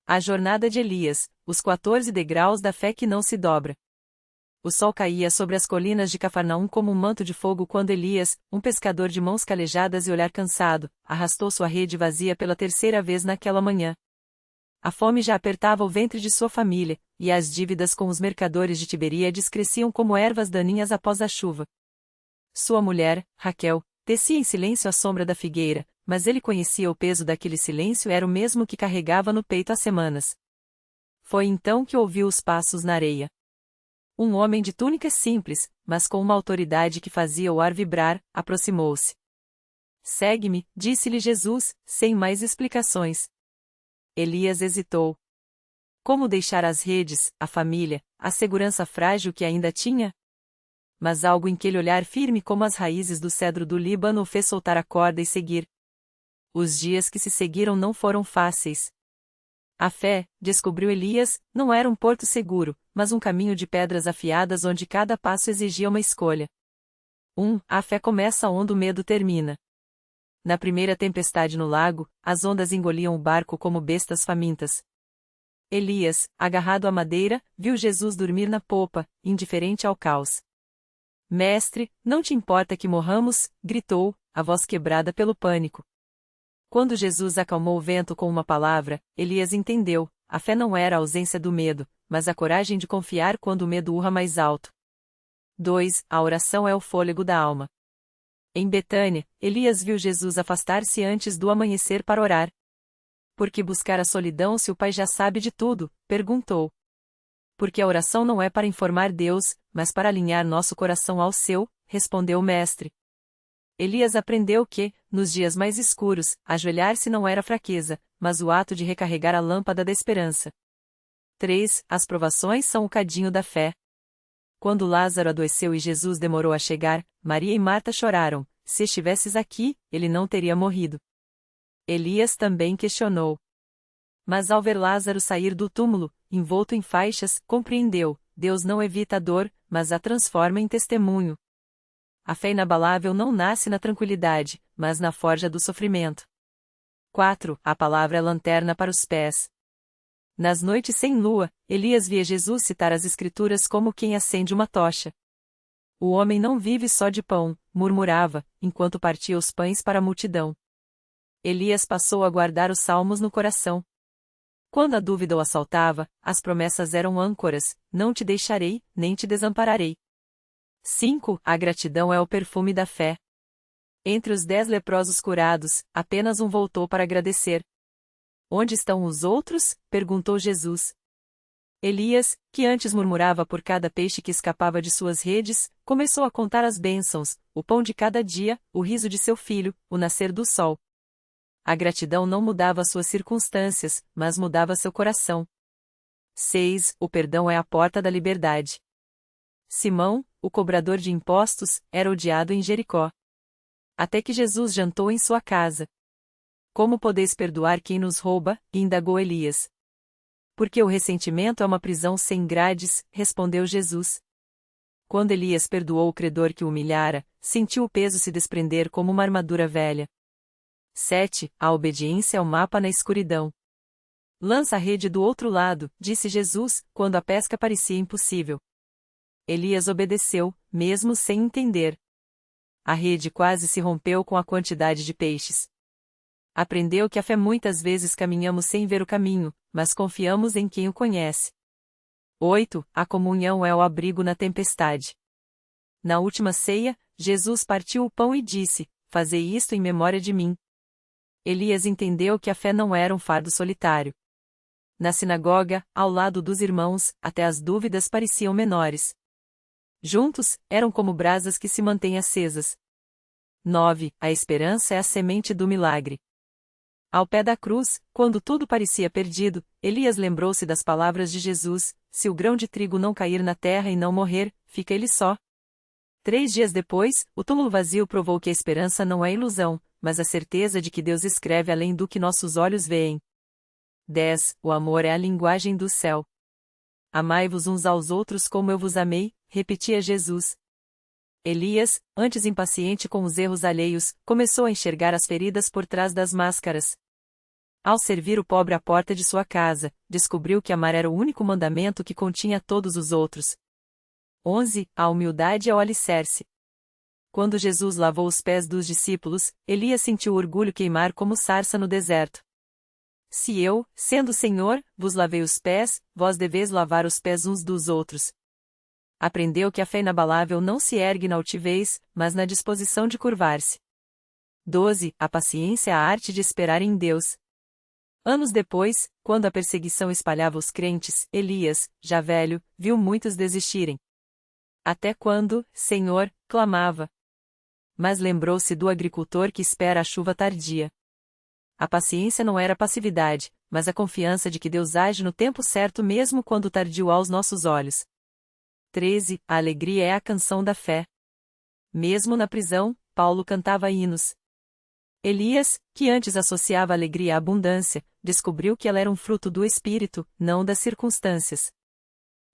A jornada de Elias, os 14 degraus da fé que não se dobra. O sol caía sobre as colinas de Cafarnaum como um manto de fogo quando Elias, um pescador de mãos calejadas e olhar cansado, arrastou sua rede vazia pela terceira vez naquela manhã. A fome já apertava o ventre de sua família, e as dívidas com os mercadores de Tiberíades cresciam como ervas daninhas após a chuva. Sua mulher, Raquel, tecia em silêncio à sombra da figueira, mas ele conhecia o peso daquele silêncio era o mesmo que carregava no peito há semanas. Foi então que ouviu os passos na areia. Um homem de túnica simples, mas com uma autoridade que fazia o ar vibrar, aproximou-se. Segue-me, disse-lhe Jesus, sem mais explicações. Elias hesitou. Como deixar as redes, a família, a segurança frágil que ainda tinha? Mas algo em aquele olhar firme como as raízes do cedro do Líbano o fez soltar a corda e seguir. Os dias que se seguiram não foram fáceis. A fé, descobriu Elias, não era um porto seguro, mas um caminho de pedras afiadas onde cada passo exigia uma escolha. A fé começa onde o medo termina. Na primeira tempestade no lago, as ondas engoliam o barco como bestas famintas. Elias, agarrado à madeira, viu Jesus dormir na popa, indiferente ao caos. Mestre, não te importa que morramos? Gritou, a voz quebrada pelo pânico. Quando Jesus acalmou o vento com uma palavra, Elias entendeu, a fé não era a ausência do medo, mas a coragem de confiar quando o medo urra mais alto. 2. A oração é o fôlego da alma. Em Betânia, Elias viu Jesus afastar-se antes do amanhecer para orar. Por que buscar a solidão se o Pai já sabe de tudo? Perguntou. Porque a oração não é para informar Deus, mas para alinhar nosso coração ao seu, respondeu o Mestre. Elias aprendeu que, nos dias mais escuros, ajoelhar-se não era fraqueza, mas o ato de recarregar a lâmpada da esperança. 3. As provações são o cadinho da fé. Quando Lázaro adoeceu e Jesus demorou a chegar, Maria e Marta choraram. Se estivesses aqui, ele não teria morrido. Elias também questionou. Mas ao ver Lázaro sair do túmulo, envolto em faixas, compreendeu, Deus não evita a dor, mas a transforma em testemunho. A fé inabalável não nasce na tranquilidade, mas na forja do sofrimento. 4. A palavra é lanterna para os pés. Nas noites sem lua, Elias via Jesus citar as Escrituras como quem acende uma tocha. O homem não vive só de pão, murmurava, enquanto partia os pães para a multidão. Elias passou a guardar os salmos no coração. Quando a dúvida o assaltava, as promessas eram âncoras, não te deixarei, nem te desampararei. 5. A gratidão é o perfume da fé. Entre os 10 leprosos curados, apenas um voltou para agradecer. Onde estão os outros? Perguntou Jesus. Elias, que antes murmurava por cada peixe que escapava de suas redes, começou a contar as bênçãos, o pão de cada dia, o riso de seu filho, o nascer do sol. A gratidão não mudava suas circunstâncias, mas mudava seu coração. 6. O perdão é a porta da liberdade. Simão, o cobrador de impostos, era odiado em Jericó. Até que Jesus jantou em sua casa. Como podeis perdoar quem nos rouba? Indagou Elias. Porque o ressentimento é uma prisão sem grades, respondeu Jesus. Quando Elias perdoou o credor que o humilhara, sentiu o peso se desprender como uma armadura velha. 7. A obediência é o mapa na escuridão. Lança a rede do outro lado, disse Jesus, quando a pesca parecia impossível. Elias obedeceu, mesmo sem entender. A rede quase se rompeu com a quantidade de peixes. Aprendeu que a fé muitas vezes caminhamos sem ver o caminho, mas confiamos em quem o conhece. 8. A comunhão é o abrigo na tempestade. Na última ceia, Jesus partiu o pão e disse, fazei isto em memória de mim. Elias entendeu que a fé não era um fardo solitário. Na sinagoga, ao lado dos irmãos, até as dúvidas pareciam menores. Juntos, eram como brasas que se mantêm acesas. 9. A esperança é a semente do milagre. Ao pé da cruz, quando tudo parecia perdido, Elias lembrou-se das palavras de Jesus, se o grão de trigo não cair na terra e não morrer, fica ele só. 3 dias depois, o túmulo vazio provou que a esperança não é ilusão, mas a certeza de que Deus escreve além do que nossos olhos veem. 10. O amor é a linguagem do céu. Amai-vos uns aos outros como eu vos amei, repetia Jesus. Elias, antes impaciente com os erros alheios, começou a enxergar as feridas por trás das máscaras. Ao servir o pobre à porta de sua casa, descobriu que amar era o único mandamento que continha todos os outros. 11. A humildade é o alicerce. Quando Jesus lavou os pés dos discípulos, Elias sentiu orgulho queimar como sarça no deserto. Se eu, sendo Senhor, vos lavei os pés, vós deveis lavar os pés uns dos outros. Aprendeu que a fé inabalável não se ergue na altivez, mas na disposição de curvar-se. 12. A paciência é a arte de esperar em Deus. Anos depois, quando a perseguição espalhava os crentes, Elias, já velho, viu muitos desistirem. Até quando, Senhor, clamava. Mas lembrou-se do agricultor que espera a chuva tardia. A paciência não era passividade, mas a confiança de que Deus age no tempo certo mesmo quando tardio aos nossos olhos. 13. A alegria é a canção da fé. Mesmo na prisão, Paulo cantava hinos. Elias, que antes associava a alegria à abundância, descobriu que ela era um fruto do Espírito, não das circunstâncias.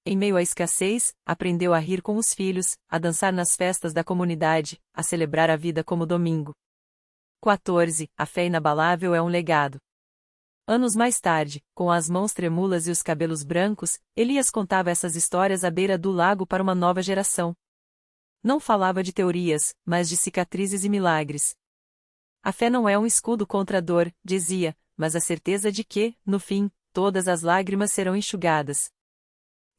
Em meio à escassez, aprendeu a rir com os filhos, a dançar nas festas da comunidade, a celebrar a vida como domingo. 14. A fé inabalável é um legado. Anos mais tarde, com as mãos trêmulas e os cabelos brancos, Elias contava essas histórias à beira do lago para uma nova geração. Não falava de teorias, mas de cicatrizes e milagres. A fé não é um escudo contra a dor, dizia, mas a certeza de que, no fim, todas as lágrimas serão enxugadas.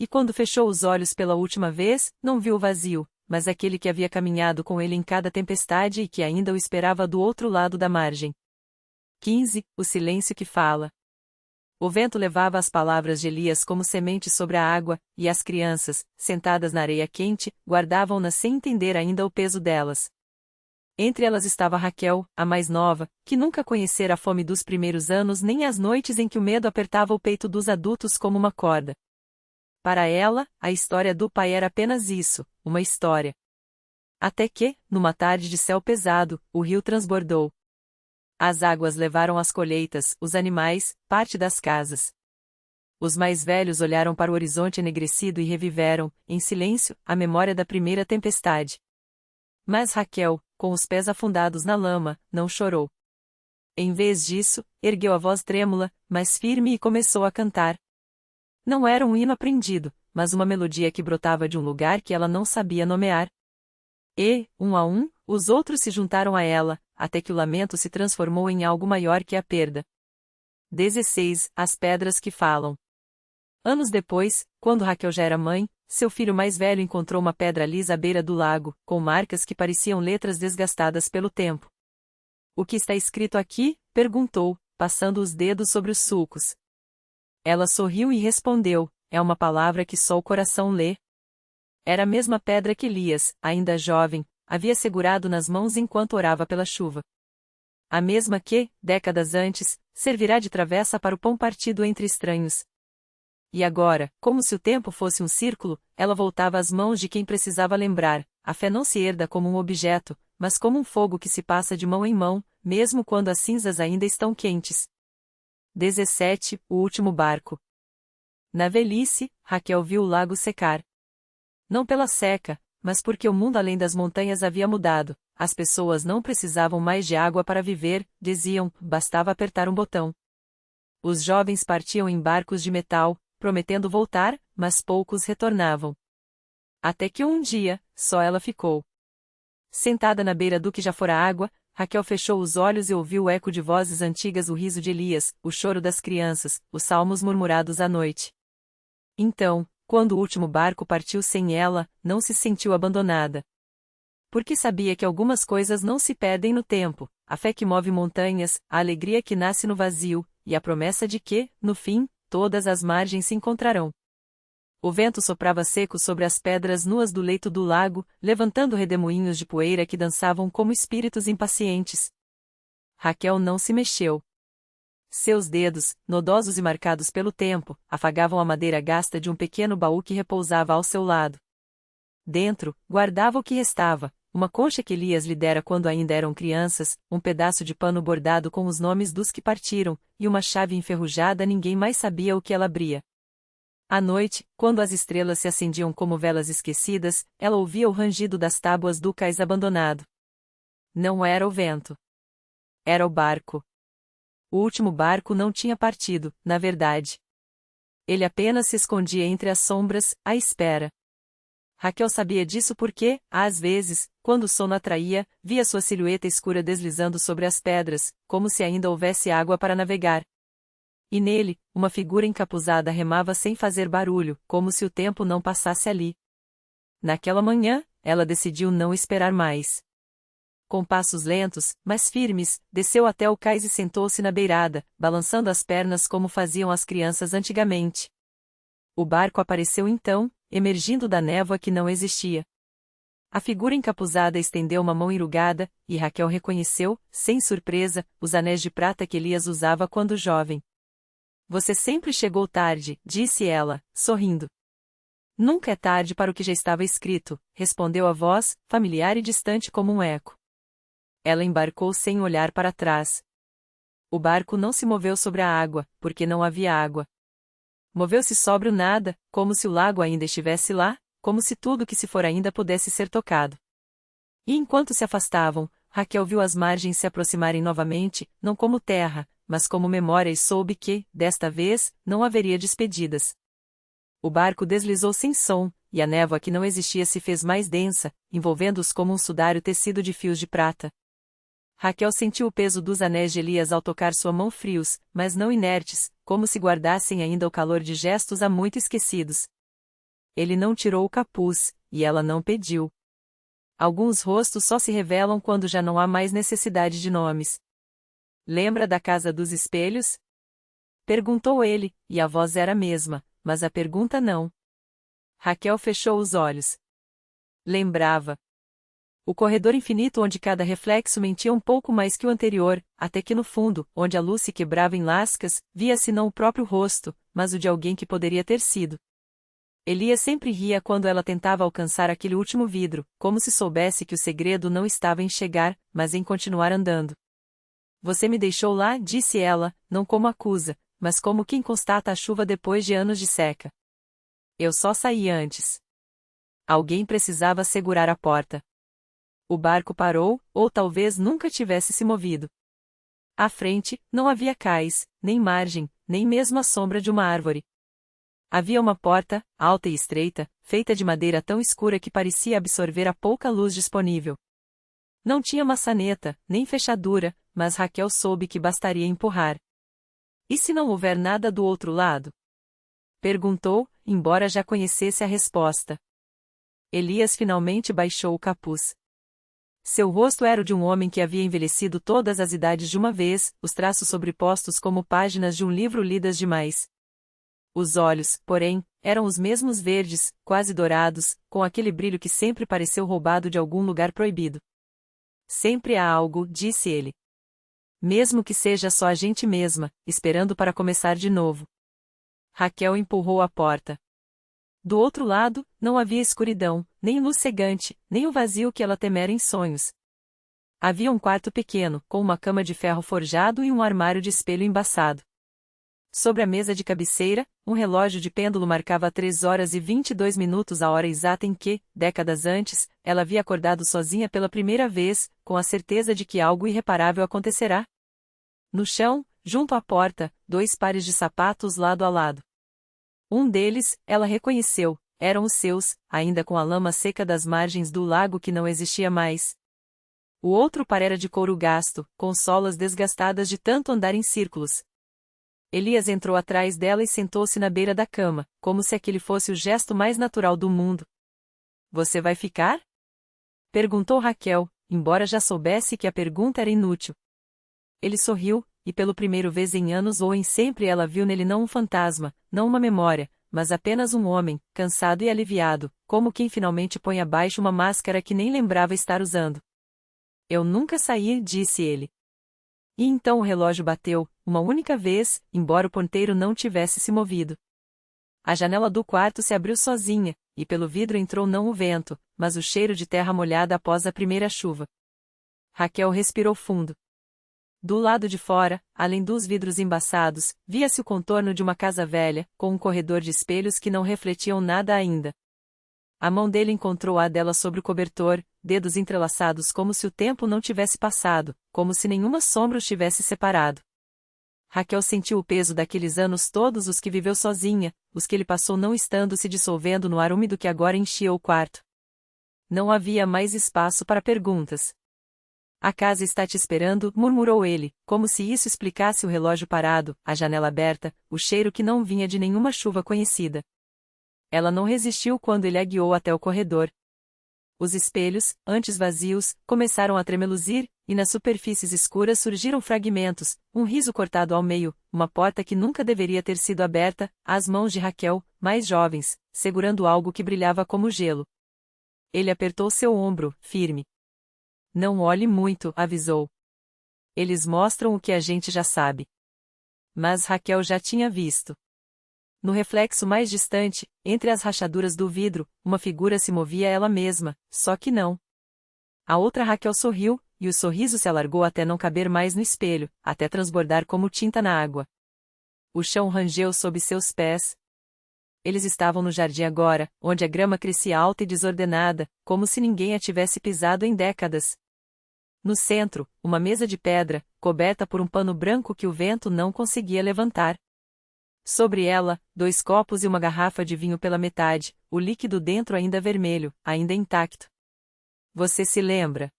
E quando fechou os olhos pela última vez, não viu o vazio, mas aquele que havia caminhado com ele em cada tempestade e que ainda o esperava do outro lado da margem. 15. O silêncio que fala. O vento levava as palavras de Elias como sementes sobre a água, e as crianças, sentadas na areia quente, guardavam-nas sem entender ainda o peso delas. Entre elas estava Raquel, a mais nova, que nunca conhecera a fome dos primeiros anos nem as noites em que o medo apertava o peito dos adultos como uma corda. Para ela, a história do pai era apenas isso, uma história. Até que, numa tarde de céu pesado, o rio transbordou. As águas levaram as colheitas, os animais, parte das casas. Os mais velhos olharam para o horizonte enegrecido e reviveram, em silêncio, a memória da primeira tempestade. Mas Raquel, com os pés afundados na lama, não chorou. Em vez disso, ergueu a voz trêmula, mas firme e começou a cantar. Não era um hino aprendido, mas uma melodia que brotava de um lugar que ela não sabia nomear. E, um a um, os outros se juntaram a ela, até que o lamento se transformou em algo maior que a perda. 16. As pedras que falam. Anos depois, quando Raquel já era mãe, seu filho mais velho encontrou uma pedra lisa à beira do lago, com marcas que pareciam letras desgastadas pelo tempo. O que está escrito aqui? Perguntou, passando os dedos sobre os sulcos. Ela sorriu e respondeu, é uma palavra que só o coração lê. Era a mesma pedra que Elias, ainda jovem, havia segurado nas mãos enquanto orava pela chuva. A mesma que, décadas antes, servirá de travessa para o pão partido entre estranhos. E agora, como se o tempo fosse um círculo, ela voltava às mãos de quem precisava lembrar, a fé não se herda como um objeto, mas como um fogo que se passa de mão em mão, mesmo quando as cinzas ainda estão quentes. 17. O último barco. Na velhice, Raquel viu o lago secar. Não pela seca, mas porque o mundo além das montanhas havia mudado, as pessoas não precisavam mais de água para viver, diziam, bastava apertar um botão. Os jovens partiam em barcos de metal, prometendo voltar, mas poucos retornavam. Até que um dia, só ela ficou. Sentada na beira do que já fora água, Raquel fechou os olhos e ouviu o eco de vozes antigas, o riso de Elias, o choro das crianças, os salmos murmurados à noite. Então, quando o último barco partiu sem ela, não se sentiu abandonada. Porque sabia que algumas coisas não se perdem no tempo, a fé que move montanhas, a alegria que nasce no vazio, e a promessa de que, no fim, todas as margens se encontrarão. O vento soprava seco sobre as pedras nuas do leito do lago, levantando redemoinhos de poeira que dançavam como espíritos impacientes. Raquel não se mexeu. Seus dedos, nodosos e marcados pelo tempo, afagavam a madeira gasta de um pequeno baú que repousava ao seu lado. Dentro, guardava o que restava, uma concha que Elias lhe dera quando ainda eram crianças, um pedaço de pano bordado com os nomes dos que partiram, e uma chave enferrujada. Ninguém mais sabia o que ela abria. À noite, quando as estrelas se acendiam como velas esquecidas, ela ouvia o rangido das tábuas do cais abandonado. Não era o vento. Era o barco. O último barco não tinha partido, na verdade. Ele apenas se escondia entre as sombras, à espera. Raquel sabia disso porque, às vezes, quando o sono atraía, via sua silhueta escura deslizando sobre as pedras, como se ainda houvesse água para navegar. E nele, uma figura encapuzada remava sem fazer barulho, como se o tempo não passasse ali. Naquela manhã, ela decidiu não esperar mais. Com passos lentos, mas firmes, desceu até o cais e sentou-se na beirada, balançando as pernas como faziam as crianças antigamente. O barco apareceu então, emergindo da névoa que não existia. A figura encapuzada estendeu uma mão enrugada, e Raquel reconheceu, sem surpresa, os anéis de prata que Elias usava quando jovem. Você sempre chegou tarde, disse ela, sorrindo. Nunca é tarde para o que já estava escrito, respondeu a voz, familiar e distante como um eco. Ela embarcou sem olhar para trás. O barco não se moveu sobre a água, porque não havia água. Moveu-se sobre o nada, como se o lago ainda estivesse lá, como se tudo que se for ainda pudesse ser tocado. E enquanto se afastavam, Raquel viu as margens se aproximarem novamente, não como terra, mas como memória e soube que, desta vez, não haveria despedidas. O barco deslizou sem som, e a névoa que não existia se fez mais densa, envolvendo-os como um sudário tecido de fios de prata. Raquel sentiu o peso dos anéis de Elias ao tocar sua mão frios, mas não inertes, como se guardassem ainda o calor de gestos há muito esquecidos. Ele não tirou o capuz, e ela não pediu. Alguns rostos só se revelam quando já não há mais necessidade de nomes. Lembra da casa dos espelhos? Perguntou ele, e a voz era a mesma, mas a pergunta não. Raquel fechou os olhos. Lembrava. O corredor infinito onde cada reflexo mentia um pouco mais que o anterior, até que no fundo, onde a luz se quebrava em lascas, via-se não o próprio rosto, mas o de alguém que poderia ter sido. Elias sempre ria quando ela tentava alcançar aquele último vidro, como se soubesse que o segredo não estava em chegar, mas em continuar andando. Você me deixou lá, disse ela, não como acusa, mas como quem constata a chuva depois de anos de seca. Eu só saí antes. Alguém precisava segurar a porta. O barco parou, ou talvez nunca tivesse se movido. À frente, não havia cais, nem margem, nem mesmo a sombra de uma árvore. Havia uma porta, alta e estreita, feita de madeira tão escura que parecia absorver a pouca luz disponível. Não tinha maçaneta, nem fechadura, mas Raquel soube que bastaria empurrar. E se não houver nada do outro lado? Perguntou, embora já conhecesse a resposta. Elias finalmente baixou o capuz. Seu rosto era o de um homem que havia envelhecido todas as idades de uma vez, os traços sobrepostos como páginas de um livro lidas demais. Os olhos, porém, eram os mesmos verdes, quase dourados, com aquele brilho que sempre pareceu roubado de algum lugar proibido. Sempre há algo, disse ele. Mesmo que seja só a gente mesma, esperando para começar de novo. Raquel empurrou a porta. Do outro lado, não havia escuridão, nem luz cegante, nem o vazio que ela temera em sonhos. Havia um quarto pequeno, com uma cama de ferro forjado e um armário de espelho embaçado. Sobre a mesa de cabeceira, um relógio de pêndulo marcava 3 horas e 22 minutos a hora exata em que, décadas antes, ela havia acordado sozinha pela primeira vez, com a certeza de que algo irreparável acontecerá. No chão, junto à porta, 2 pares de sapatos lado a lado. Um deles, ela reconheceu, eram os seus, ainda com a lama seca das margens do lago que não existia mais. O outro par era de couro gasto, com solas desgastadas de tanto andar em círculos. Elias entrou atrás dela e sentou-se na beira da cama, como se aquele fosse o gesto mais natural do mundo. Você vai ficar? Perguntou Raquel, embora já soubesse que a pergunta era inútil. Ele sorriu, e pela primeira vez em anos ou em sempre ela viu nele não um fantasma, não uma memória, mas apenas um homem, cansado e aliviado, como quem finalmente põe abaixo uma máscara que nem lembrava estar usando. Eu nunca saí, disse ele. E então o relógio bateu, uma única vez, embora o ponteiro não tivesse se movido. A janela do quarto se abriu sozinha, e pelo vidro entrou não o vento, mas o cheiro de terra molhada após a primeira chuva. Raquel respirou fundo. Do lado de fora, além dos vidros embaçados, via-se o contorno de uma casa velha, com um corredor de espelhos que não refletiam nada ainda. A mão dele encontrou a dela sobre o cobertor, dedos entrelaçados como se o tempo não tivesse passado, como se nenhuma sombra os tivesse separado. Raquel sentiu o peso daqueles anos todos os que viveu sozinha, os que ele passou não estando se dissolvendo no ar úmido que agora enchia o quarto. Não havia mais espaço para perguntas. A casa está te esperando, murmurou ele, como se isso explicasse o relógio parado, a janela aberta, o cheiro que não vinha de nenhuma chuva conhecida. Ela não resistiu quando ele a guiou até o corredor. Os espelhos, antes vazios, começaram a tremeluzir, e nas superfícies escuras surgiram fragmentos, um riso cortado ao meio, uma porta que nunca deveria ter sido aberta, as mãos de Raquel, mais jovens, segurando algo que brilhava como gelo. Ele apertou seu ombro, firme. Não olhe muito, avisou. Eles mostram o que a gente já sabe. Mas Raquel já tinha visto. No reflexo mais distante, entre as rachaduras do vidro, uma figura se movia ela mesma, só que não. A outra Raquel sorriu, e o sorriso se alargou até não caber mais no espelho, até transbordar como tinta na água. O chão rangeu sob seus pés. Eles estavam no jardim agora, onde a grama crescia alta e desordenada, como se ninguém a tivesse pisado em décadas. No centro, uma mesa de pedra, coberta por um pano branco que o vento não conseguia levantar. Sobre ela, 2 copos e uma garrafa de vinho pela metade, o líquido dentro ainda vermelho, ainda intacto. Você se lembra?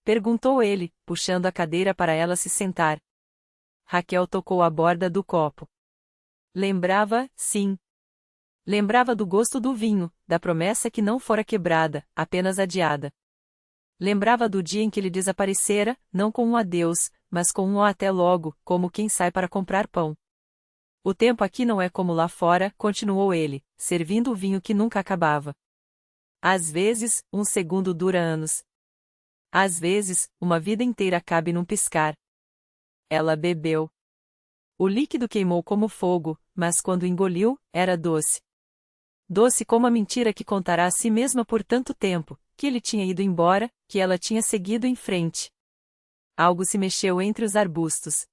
Perguntou ele, puxando a cadeira para ela se sentar. Raquel tocou a borda do copo. Lembrava, sim. Lembrava do gosto do vinho, da promessa que não fora quebrada, apenas adiada. Lembrava do dia em que ele desaparecera, não com um adeus, mas com um até logo, como quem sai para comprar pão. O tempo aqui não é como lá fora, continuou ele, servindo o vinho que nunca acabava. Às vezes, um segundo dura anos. Às vezes, uma vida inteira cabe num piscar. Ela bebeu. O líquido queimou como fogo, mas quando engoliu, era doce. Doce como a mentira que contará a si mesma por tanto tempo, que ele tinha ido embora, que ela tinha seguido em frente. Algo se mexeu entre os arbustos.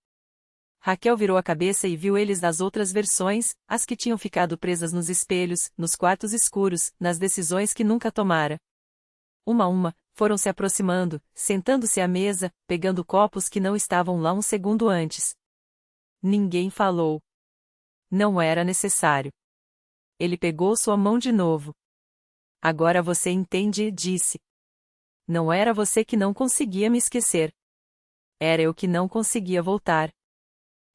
Raquel virou a cabeça e viu eles nas outras versões, as que tinham ficado presas nos espelhos, nos quartos escuros, nas decisões que nunca tomara. Uma a uma, foram se aproximando, sentando-se à mesa, pegando copos que não estavam lá um segundo antes. Ninguém falou. Não era necessário. Ele pegou sua mão de novo. Agora você entende, disse. Não era você que não conseguia me esquecer. Era eu que não conseguia voltar.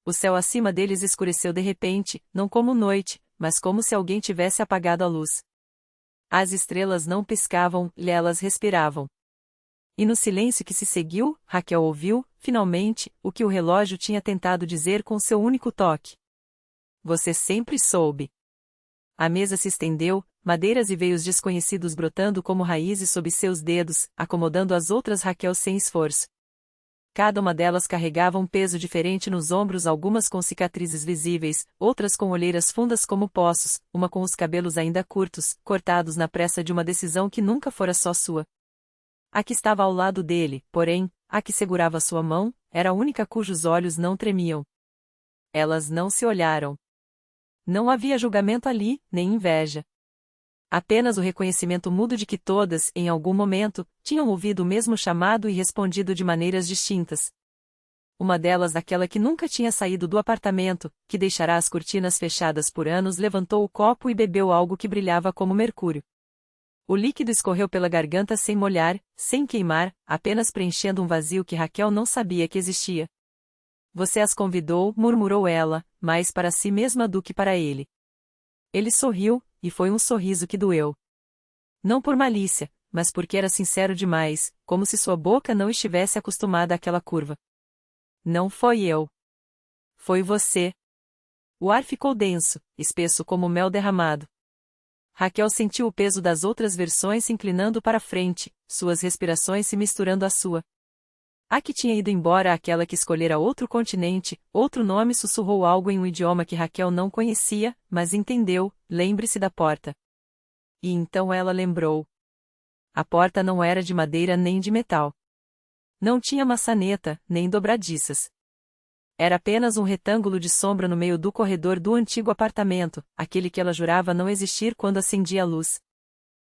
O céu acima deles escureceu de repente, não como noite, mas como se alguém tivesse apagado a luz. As estrelas não piscavam, e elas respiravam. E no silêncio que se seguiu, Raquel ouviu, finalmente, o que o relógio tinha tentado dizer com seu único toque. Você sempre soube. A mesa se estendeu, madeiras e veios desconhecidos brotando como raízes sob seus dedos, acomodando as outras Raquel sem esforço. Cada uma delas carregava um peso diferente nos ombros, algumas com cicatrizes visíveis, outras com olheiras fundas como poços, uma com os cabelos ainda curtos, cortados na pressa de uma decisão que nunca fora só sua. A que estava ao lado dele, porém, a que segurava sua mão, era a única cujos olhos não tremiam. Elas não se olharam. Não havia julgamento ali, nem inveja. Apenas o reconhecimento mudo de que todas, em algum momento, tinham ouvido o mesmo chamado e respondido de maneiras distintas. Uma delas, aquela que nunca tinha saído do apartamento, que deixará as cortinas fechadas por anos, levantou o copo e bebeu algo que brilhava como mercúrio. O líquido escorreu pela garganta sem molhar, sem queimar, apenas preenchendo um vazio que Raquel não sabia que existia. Você as convidou, murmurou ela, mais para si mesma do que para ele. Ele sorriu, e foi um sorriso que doeu. Não por malícia, mas porque era sincero demais, como se sua boca não estivesse acostumada àquela curva. Não foi eu. Foi você. O ar ficou denso, espesso como mel derramado. Raquel sentiu o peso das outras versões se inclinando para frente, suas respirações se misturando à sua. A que tinha ido embora, aquela que escolhera outro continente, outro nome, sussurrou algo em um idioma que Raquel não conhecia, mas entendeu, lembre-se da porta. E então ela lembrou. A porta não era de madeira nem de metal. Não tinha maçaneta, nem dobradiças. Era apenas um retângulo de sombra no meio do corredor do antigo apartamento, aquele que ela jurava não existir quando acendia a luz.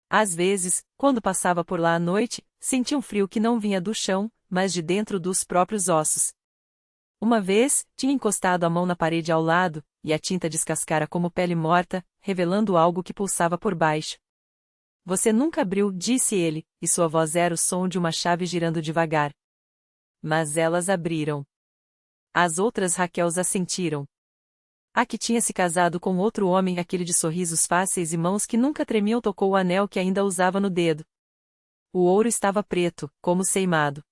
Às vezes, quando passava por lá à noite, sentia um frio que não vinha do chão, mas de dentro dos próprios ossos. Uma vez, tinha encostado a mão na parede ao lado, e a tinta descascara como pele morta, revelando algo que pulsava por baixo. Você nunca abriu, disse ele, e sua voz era o som de uma chave girando devagar. Mas elas abriram. As outras Raquels assentiram. A que tinha se casado com outro homem, aquele de sorrisos fáceis e mãos que nunca tremiam, tocou o anel que ainda usava no dedo. O ouro estava preto, como seimado.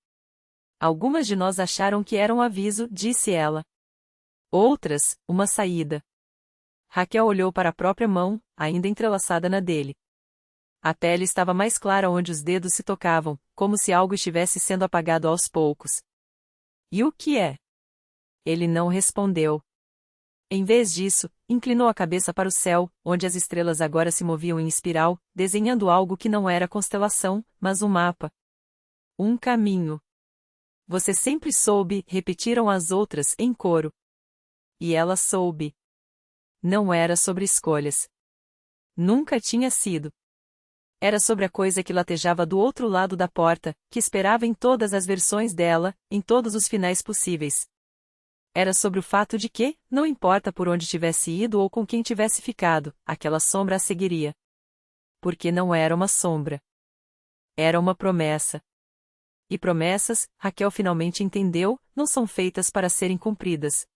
Algumas de nós acharam que era um aviso, disse ela. Outras, uma saída. Raquel olhou para a própria mão, ainda entrelaçada na dele. A pele estava mais clara onde os dedos se tocavam, como se algo estivesse sendo apagado aos poucos. E o que é? Ele não respondeu. Em vez disso, inclinou a cabeça para o céu, onde as estrelas agora se moviam em espiral, desenhando algo que não era constelação, mas um mapa. Um caminho. Você sempre soube, repetiram as outras em coro. E ela soube. Não era sobre escolhas. Nunca tinha sido. Era sobre a coisa que latejava do outro lado da porta, que esperava em todas as versões dela, em todos os finais possíveis. Era sobre o fato de que, não importa por onde tivesse ido ou com quem tivesse ficado, aquela sombra a seguiria. Porque não era uma sombra. Era uma promessa. E promessas, Raquel finalmente entendeu, não são feitas para serem cumpridas.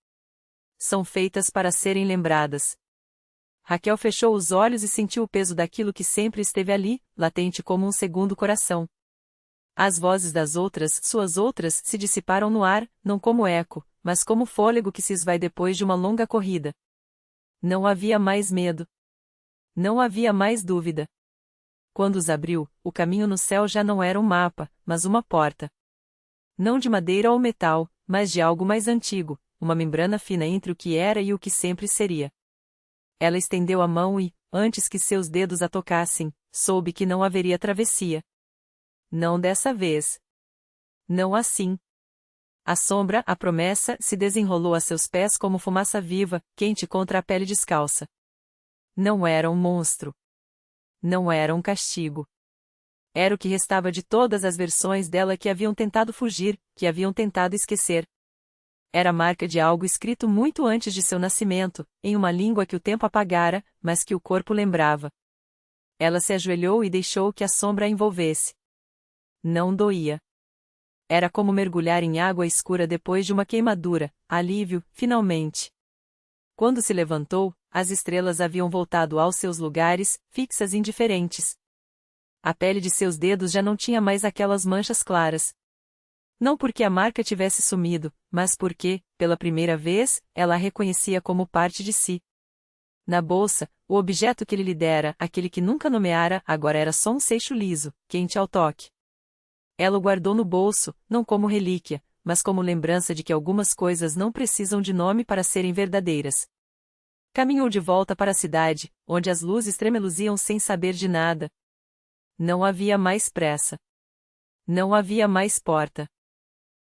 São feitas para serem lembradas. Raquel fechou os olhos e sentiu o peso daquilo que sempre esteve ali, latente como um segundo coração. As vozes das outras, suas outras, se dissiparam no ar, não como eco, mas como fôlego que se esvai depois de uma longa corrida. Não havia mais medo. Não havia mais dúvida. Quando os abriu, o caminho no céu já não era um mapa, mas uma porta. Não de madeira ou metal, mas de algo mais antigo, uma membrana fina entre o que era e o que sempre seria. Ela estendeu a mão e, antes que seus dedos a tocassem, soube que não haveria travessia. Não dessa vez. Não assim. A sombra, a promessa, se desenrolou a seus pés como fumaça viva, quente contra a pele descalça. Não era um monstro. Não era um castigo. Era o que restava de todas as versões dela que haviam tentado fugir, que haviam tentado esquecer. Era a marca de algo escrito muito antes de seu nascimento, em uma língua que o tempo apagara, mas que o corpo lembrava. Ela se ajoelhou e deixou que a sombra a envolvesse. Não doía. Era como mergulhar em água escura depois de uma queimadura, alívio, finalmente. Quando se levantou, as estrelas haviam voltado aos seus lugares, fixas e indiferentes. A pele de seus dedos já não tinha mais aquelas manchas claras. Não porque a marca tivesse sumido, mas porque, pela primeira vez, ela a reconhecia como parte de si. Na bolsa, o objeto que ele lhe dera, aquele que nunca nomeara, agora era só um seixo liso, quente ao toque. Ela o guardou no bolso, não como relíquia, mas como lembrança de que algumas coisas não precisam de nome para serem verdadeiras. Caminhou de volta para a cidade, onde as luzes tremeluziam sem saber de nada. Não havia mais pressa. Não havia mais porta.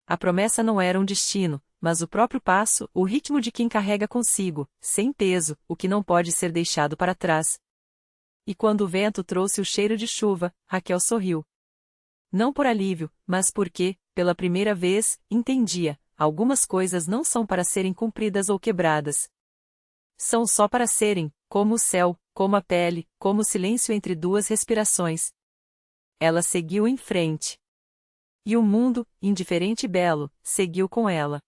A promessa não era um destino, mas o próprio passo, o ritmo de quem carrega consigo, sem peso, o que não pode ser deixado para trás. E quando o vento trouxe o cheiro de chuva, Raquel sorriu. Não por alívio, mas porque, pela primeira vez, entendia, algumas coisas não são para serem cumpridas ou quebradas. São só para serem, como o céu, como a pele, como o silêncio entre duas respirações. Ela seguiu em frente. E o mundo, indiferente e belo, seguiu com ela.